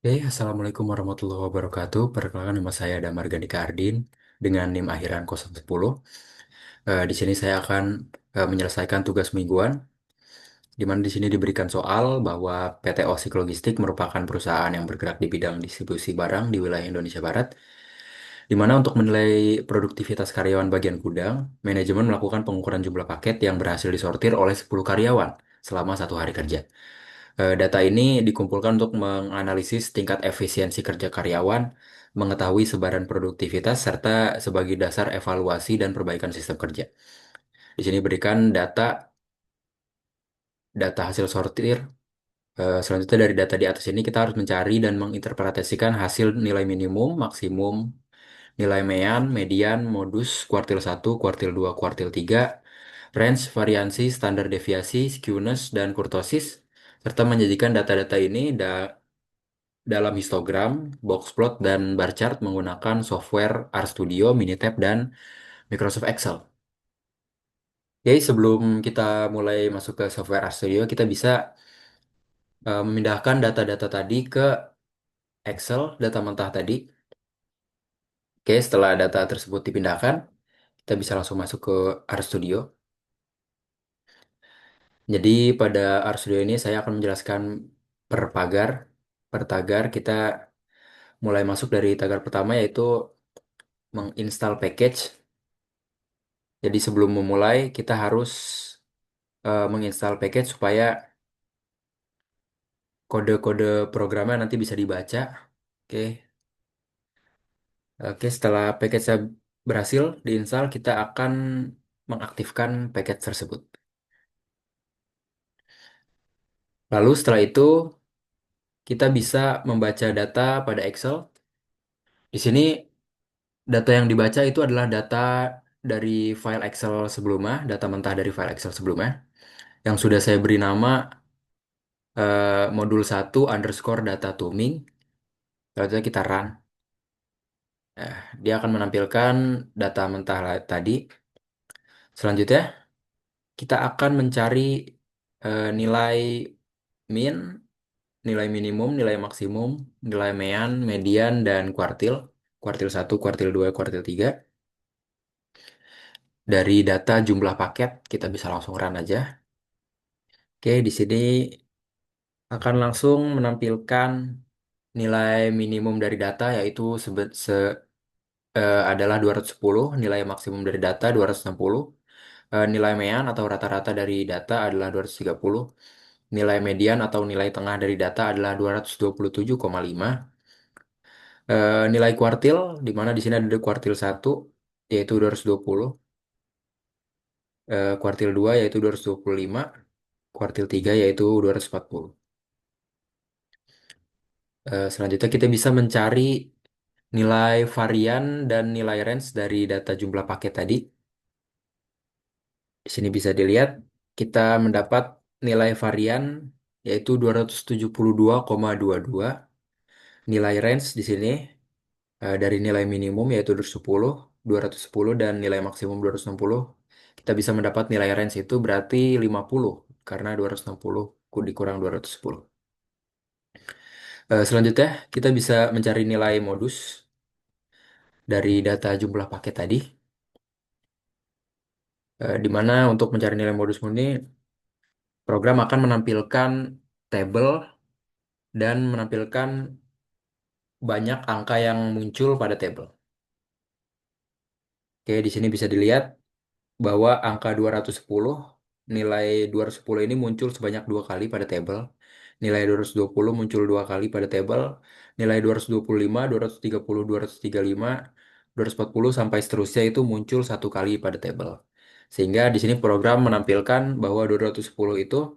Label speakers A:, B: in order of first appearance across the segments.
A: Assalamualaikum warahmatullahi wabarakatuh. Perkenalkan nama saya Damar Gandika Ardin dengan NIM akhiran 010. Di sini saya akan menyelesaikan tugas mingguan, di mana di sini diberikan soal bahwa PT Osik Logistik merupakan perusahaan yang bergerak di bidang distribusi barang di wilayah Indonesia Barat, di mana untuk menilai produktivitas karyawan bagian gudang, manajemen melakukan pengukuran jumlah paket yang berhasil disortir oleh 10 karyawan selama 1 hari kerja. Data ini dikumpulkan untuk menganalisis tingkat efisiensi kerja karyawan, mengetahui sebaran produktivitas, serta sebagai dasar evaluasi dan perbaikan sistem kerja. Di sini berikan data hasil sortir. Selanjutnya dari data di atas ini kita harus mencari dan menginterpretasikan hasil nilai minimum, maksimum, nilai mean, median, modus, kuartil 1, kuartil 2, kuartil 3, range, variansi, standar deviasi, skewness, dan kurtosis, serta menjadikan data-data ini dalam histogram, box plot, dan bar chart menggunakan software RStudio, Minitab, dan Microsoft Excel. Oke, sebelum kita mulai masuk ke software RStudio, kita bisa memindahkan data-data tadi ke Excel, data mentah tadi. Oke, setelah data tersebut dipindahkan, kita bisa langsung masuk ke RStudio. Jadi pada RStudio ini saya akan menjelaskan per pagar. Per tagar kita mulai masuk dari tagar pertama yaitu menginstal package. Jadi sebelum memulai kita harus menginstal package supaya kode-kode programnya nanti bisa dibaca. Oke, oke, setelah package berhasil diinstal, kita akan mengaktifkan package tersebut. Lalu setelah itu kita bisa membaca data pada Excel. Di sini data yang dibaca itu adalah data dari file Excel sebelumnya, data mentah dari file Excel sebelumnya, yang sudah saya beri nama modul 1 underscore data tuning. Lalu kita run. Dia akan menampilkan data mentah tadi. Selanjutnya, kita akan mencari nilai min, nilai minimum, nilai maksimum, nilai mean, median, dan kuartil. Kuartil 1, kuartil 2, kuartil 3. Dari data jumlah paket, kita bisa langsung run aja. Oke, di sini akan langsung menampilkan nilai minimum dari data, yaitu adalah 210, nilai maksimum dari data 260. Nilai mean atau rata-rata dari data adalah 230. Nilai median atau nilai tengah dari data adalah 227,5. Nilai kuartil, di mana di sini ada kuartil 1, yaitu 220. Kuartil 2, yaitu 225. Kuartil 3, yaitu 240. Selanjutnya kita bisa mencari nilai varian dan nilai range dari data jumlah paket tadi. Di sini bisa dilihat kita mendapat nilai varian yaitu 272,22. Nilai range di sini dari nilai minimum yaitu 210 dan nilai maksimum 260. Kita bisa mendapat nilai range itu berarti 50 karena 260 dikurang 210. Selanjutnya kita bisa mencari nilai modus dari data jumlah paket tadi. Di mana untuk mencari nilai modus ini program akan menampilkan tabel dan menampilkan banyak angka yang muncul pada tabel. Oke, di sini bisa dilihat bahwa angka 210, nilai 210 ini muncul sebanyak 2 kali pada tabel. Nilai 220 muncul 2 kali pada tabel. Nilai 225, 230, 235, 240 sampai seterusnya itu muncul 1 kali pada tabel. Sehingga di sini program menampilkan bahwa 210 itu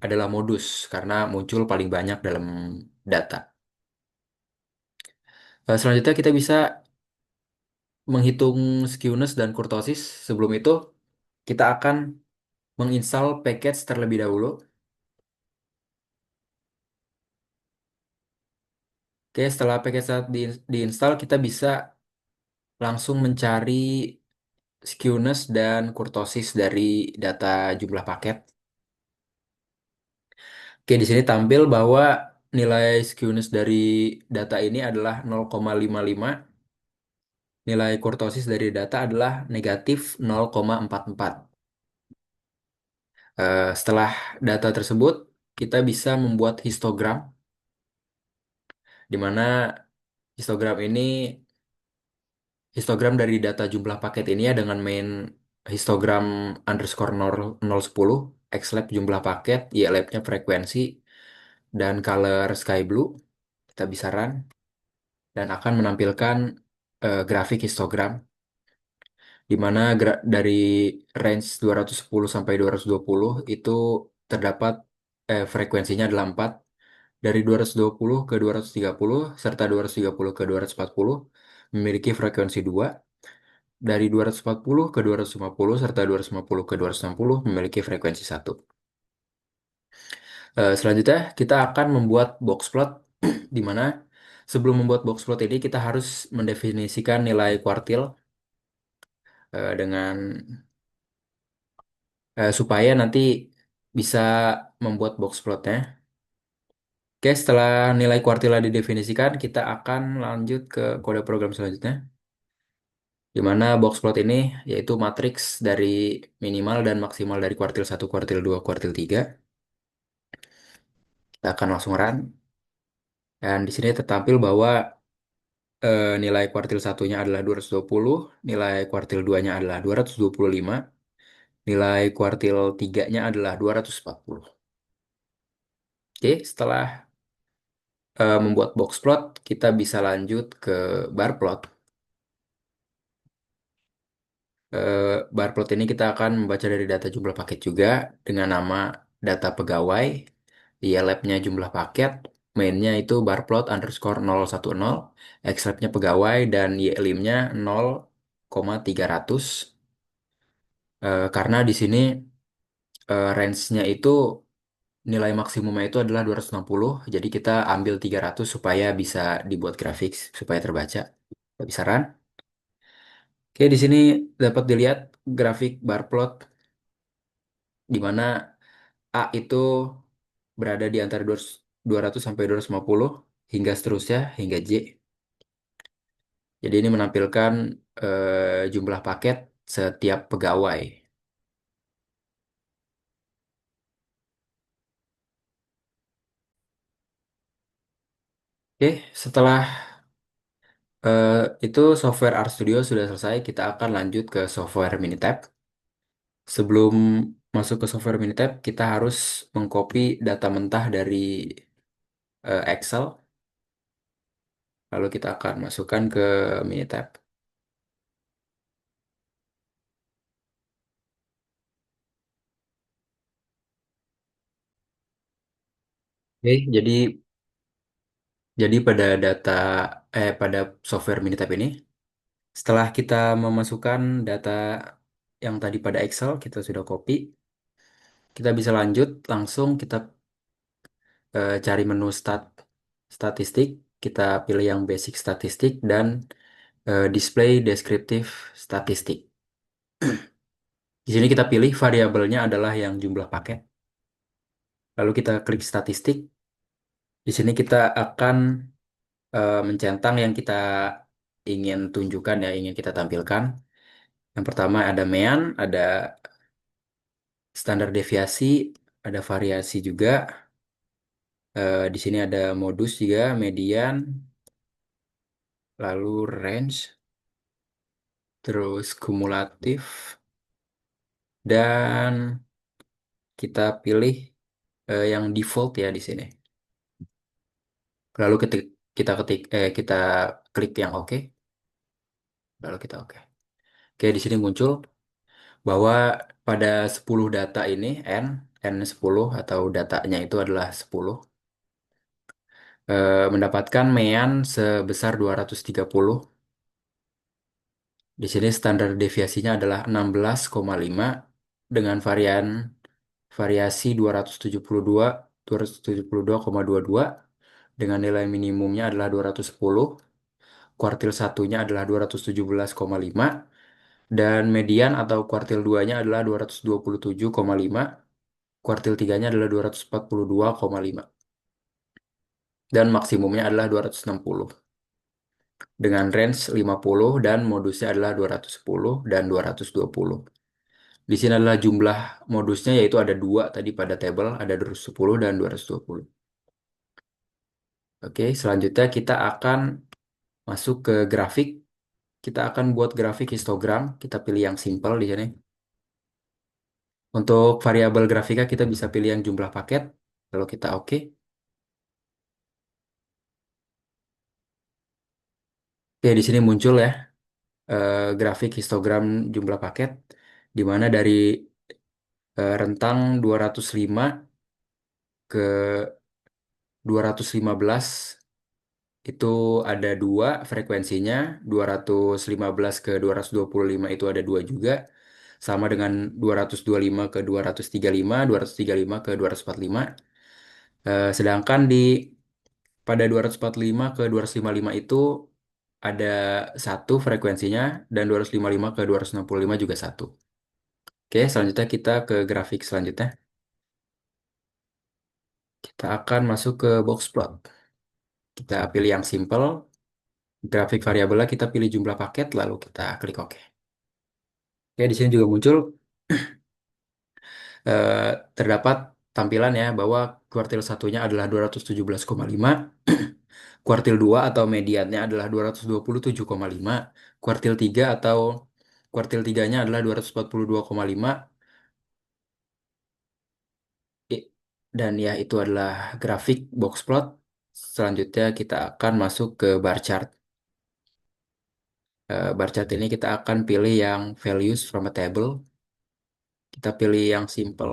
A: adalah modus karena muncul paling banyak dalam data. Selanjutnya kita bisa menghitung skewness dan kurtosis. Sebelum itu, kita akan menginstal package terlebih dahulu. Oke, setelah package diinstal, kita bisa langsung mencari skewness dan kurtosis dari data jumlah paket. Oke, di sini tampil bahwa nilai skewness dari data ini adalah 0,55, nilai kurtosis dari data adalah negatif 0,44. Setelah data tersebut, kita bisa membuat histogram, di mana histogram ini, histogram dari data jumlah paket ini ya dengan main histogram underscore 010, xlab jumlah paket, ylabnya frekuensi, dan color sky blue. Kita bisa run dan akan menampilkan grafik histogram di mana dari range 210 sampai 220 itu terdapat frekuensinya adalah 4. Dari 220 ke 230 serta 230 ke 240 memiliki frekuensi 2. Dari 240 ke 250 serta 250 ke 260 memiliki frekuensi 1. Selanjutnya kita akan membuat box plot di mana sebelum membuat box plot ini kita harus mendefinisikan nilai kuartil dengan supaya nanti bisa membuat box plotnya. Oke, setelah nilai kuartilnya didefinisikan, kita akan lanjut ke kode program selanjutnya, di mana box plot ini yaitu matriks dari minimal dan maksimal dari kuartil 1, kuartil 2, kuartil 3. Kita akan langsung run. Dan di sini tertampil bahwa nilai kuartil satunya adalah 220, nilai kuartil 2-nya adalah 225, nilai kuartil 3-nya adalah 240. Oke, setelah membuat box plot, kita bisa lanjut ke bar plot. Eh, Bar plot ini kita akan membaca dari data jumlah paket juga dengan nama data pegawai, labnya jumlah paket, mainnya itu bar plot underscore 010, xlabnya pegawai, dan ylimnya 0,300. Karena di sini range-nya itu nilai maksimumnya itu adalah 260, jadi kita ambil 300 supaya bisa dibuat grafik, supaya terbaca. Kita bisa run. Oke, di sini dapat dilihat grafik bar plot di mana A itu berada di antara 200 sampai 250 hingga seterusnya hingga J. Jadi ini menampilkan jumlah paket setiap pegawai. Oke, setelah eh, itu software RStudio sudah selesai, kita akan lanjut ke software Minitab. Sebelum masuk ke software Minitab, kita harus mengcopy data mentah dari Excel, lalu kita akan masukkan ke Minitab. Oke, jadi pada software Minitab ini, setelah kita memasukkan data yang tadi pada Excel, kita sudah copy, kita bisa lanjut langsung kita cari menu statistik, kita pilih yang basic statistik dan display descriptive statistik. Di sini kita pilih variabelnya adalah yang jumlah paket. Lalu kita klik statistik. Di sini kita akan mencentang yang kita ingin tunjukkan ya, ingin kita tampilkan. Yang pertama ada mean, ada standar deviasi, ada variasi juga. Di sini ada modus juga, median, lalu range, terus kumulatif, dan kita pilih yang default ya di sini. Lalu kita klik yang oke, lalu kita oke. Oke, di sini muncul bahwa pada 10 data ini N10 atau datanya itu adalah 10, mendapatkan mean sebesar 230. Di sini standar deviasinya adalah 16,5 dengan variasi 272,22 dengan nilai minimumnya adalah 210, kuartil satunya adalah 217,5 dan median atau kuartil 2-nya adalah 227,5, kuartil 3-nya adalah 242,5. dan maksimumnya adalah 260 dengan range 50 dan modusnya adalah 210 dan 220. Di sini adalah jumlah modusnya yaitu ada dua tadi pada tabel, ada 210 dan 220. Oke, selanjutnya kita akan masuk ke grafik. Kita akan buat grafik histogram. Kita pilih yang simple di sini. Untuk variabel grafika kita bisa pilih yang jumlah paket. Lalu kita oke. Oke, di sini muncul ya grafik histogram jumlah paket di mana dari rentang 205 ke 215 itu ada dua frekuensinya, 215 ke 225 itu ada dua juga, sama dengan 225 ke 235, 235 ke 245. Sedangkan pada 245 ke 255 itu ada satu frekuensinya dan 255 ke 265 juga satu. Oke, selanjutnya kita ke grafik selanjutnya. Kita akan masuk ke box plot. Kita pilih yang simple, grafik variabelnya kita pilih jumlah paket, lalu kita klik OK. Oke, di sini juga muncul eh, terdapat tampilan ya bahwa kuartil satunya adalah 217,5, kuartil 2 atau mediannya adalah 227,5, kuartil 3 atau kuartil tiganya adalah 242,5. I- dan ya itu adalah grafik box plot. Selanjutnya kita akan masuk ke bar chart. Bar chart ini kita akan pilih yang values from a table. Kita pilih yang simple.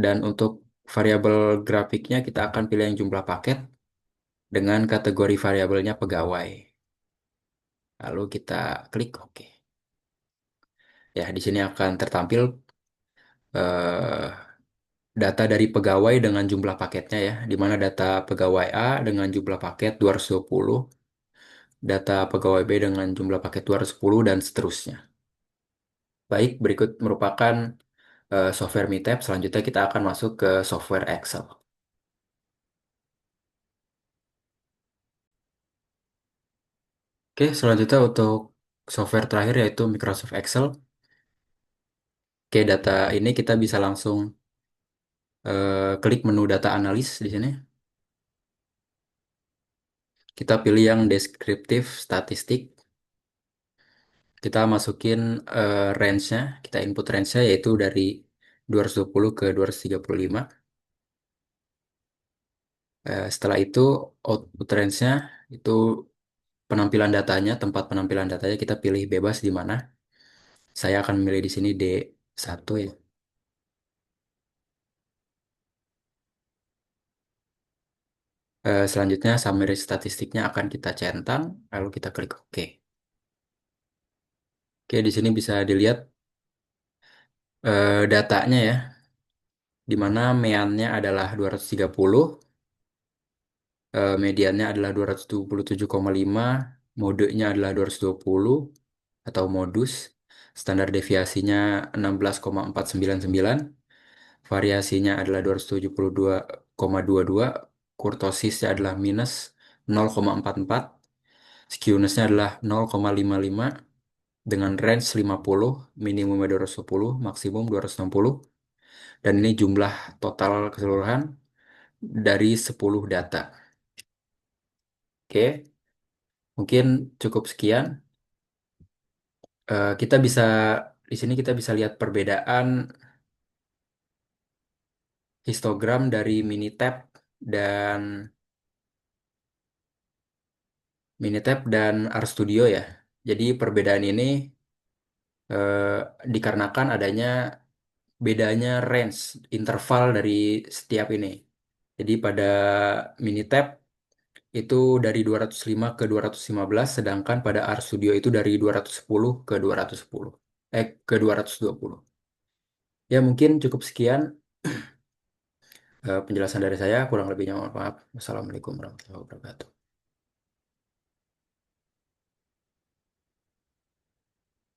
A: Dan untuk variabel grafiknya kita akan pilih yang jumlah paket dengan kategori variabelnya pegawai. Lalu kita klik OK. Ya, di sini akan tertampil eh, data dari pegawai dengan jumlah paketnya ya, di mana data pegawai A dengan jumlah paket 220, data pegawai B dengan jumlah paket 210 dan seterusnya. Baik, berikut merupakan software MiTab. Selanjutnya kita akan masuk ke software Excel. Oke, selanjutnya untuk software terakhir yaitu Microsoft Excel. Oke, data ini kita bisa langsung klik menu data analis di sini. Kita pilih yang deskriptif statistik. Kita masukin range-nya. Kita input range-nya yaitu dari 220 ke 235. Setelah itu output range-nya itu penampilan datanya, tempat penampilan datanya kita pilih bebas di mana. Saya akan memilih di sini D1 ya. Selanjutnya summary statistiknya akan kita centang, lalu kita klik OK. Oke, di sini bisa dilihat datanya ya, di mana meannya adalah 230, mediannya adalah 227,5, modenya adalah 220 atau modus, standar deviasinya 16,499, variasinya adalah 272,22, kurtosisnya adalah minus 0,44, skewness-nya adalah 0,55 dengan range 50, minimumnya 210, maksimum 260, dan ini jumlah total keseluruhan dari 10 data. Oke, mungkin cukup sekian. Kita bisa di sini kita bisa lihat perbedaan histogram dari Minitab dan RStudio ya. Jadi perbedaan ini eh, dikarenakan adanya bedanya range interval dari setiap ini. Jadi pada Minitab itu dari 205 ke 215, sedangkan pada RStudio itu dari 210 ke 210. Ke 220. Ya mungkin cukup sekian penjelasan dari saya, kurang lebihnya mohon maaf. Wassalamualaikum warahmatullahi wabarakatuh.